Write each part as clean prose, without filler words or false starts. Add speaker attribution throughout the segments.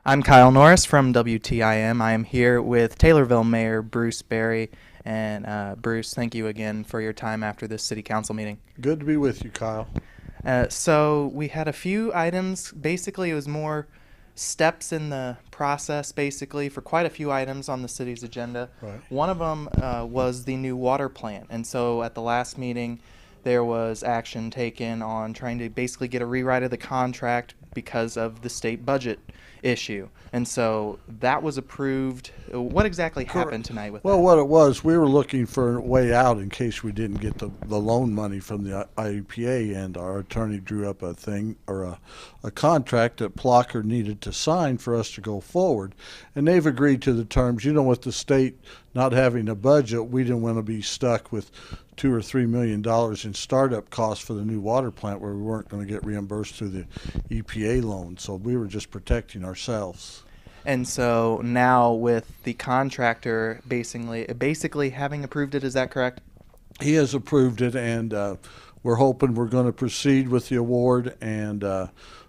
Speaker 1: I'm Kyle Norris from WTIM. I am here with Taylorville Mayor Bruce Berry. And Bruce, thank you again for your time after this city council meeting.
Speaker 2: Good to be with you, Kyle.
Speaker 1: So we had a few items. Basically, it was more steps in the process, basically, for quite a few items on the city's agenda.
Speaker 2: Right.
Speaker 1: One of them was the new water plant. And so at the last meeting, there was action taken on trying to basically get a rewrite of the contract because of the state budget issue. And so that was approved. What exactly happened tonight with
Speaker 2: Well,
Speaker 1: that?
Speaker 2: what it was, we were looking for a way out in case we didn't get the loan money from the IEPA, and our attorney drew up a thing or a contract that Plocker needed to sign for us to go forward. And they've agreed to the terms. You know, with the state not having a budget, we didn't want to be stuck with $2 or $3 million in startup costs for the new water plant where we weren't going to get reimbursed through the EPA loan. So we were just protecting ourselves.
Speaker 1: And so now with the contractor basically having approved it, is that correct?
Speaker 2: He has approved it, and we're hoping we're going to proceed with the award. And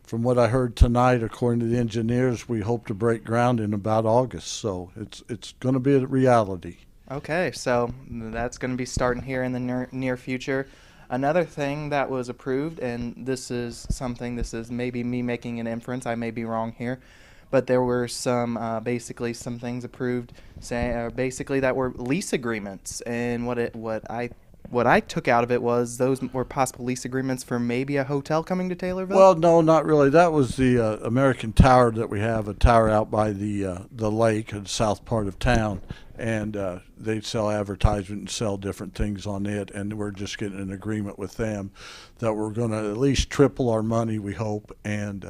Speaker 2: from what I heard tonight, according to the engineers, we hope to break ground in about August. So it's going to be a reality.
Speaker 1: Okay, so that's going to be starting here in the near future. Another thing that was approved, and this is maybe me making an inference, I may be wrong here, but there were some basically some things approved, basically that were lease agreements, and what I took out of it was those were possible lease agreements for maybe a hotel coming to Taylorville.
Speaker 2: Well, no, not really. That was the American Tower that we have, a tower out by the lake in the south part of town, and they sell advertisement and sell different things on it, and we're just getting an agreement with them that we're going to at least triple our money, we hope, and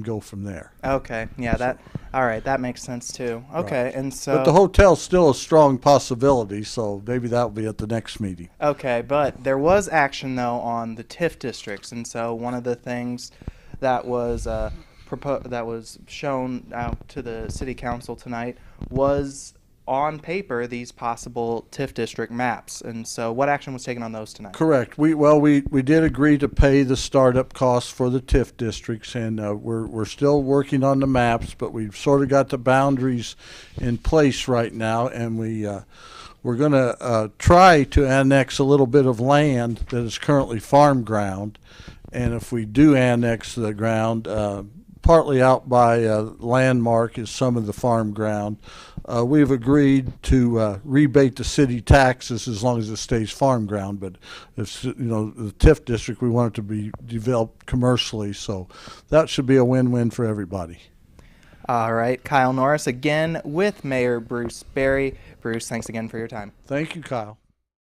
Speaker 2: go from there.
Speaker 1: Okay, yeah, all right, that makes sense too. Okay,
Speaker 2: Right.
Speaker 1: and so
Speaker 2: But the hotel's still a strong possibility, so maybe that'll be at the next meeting.
Speaker 1: okay, but there was action though on the TIF districts, and so one of the things that was that was shown out to the city council tonight was on paper these possible TIF district maps. And so what action was taken on those tonight?
Speaker 2: Correct. We did agree to pay the startup costs for the TIF districts, and we're still working on the maps, but we've sort of got the boundaries in place right now, and we're going to try to annex a little bit of land that is currently farm ground, and if we do annex the ground, partly out by Landmark is some of the farm ground. We've agreed to rebate the city taxes as long as it stays farm ground, but if the TIF district, we want it to be developed commercially, so that should be a win-win for everybody.
Speaker 1: All right, Kyle Norris again with Mayor Bruce Berry. Bruce, thanks again for your time.
Speaker 2: Thank you, Kyle.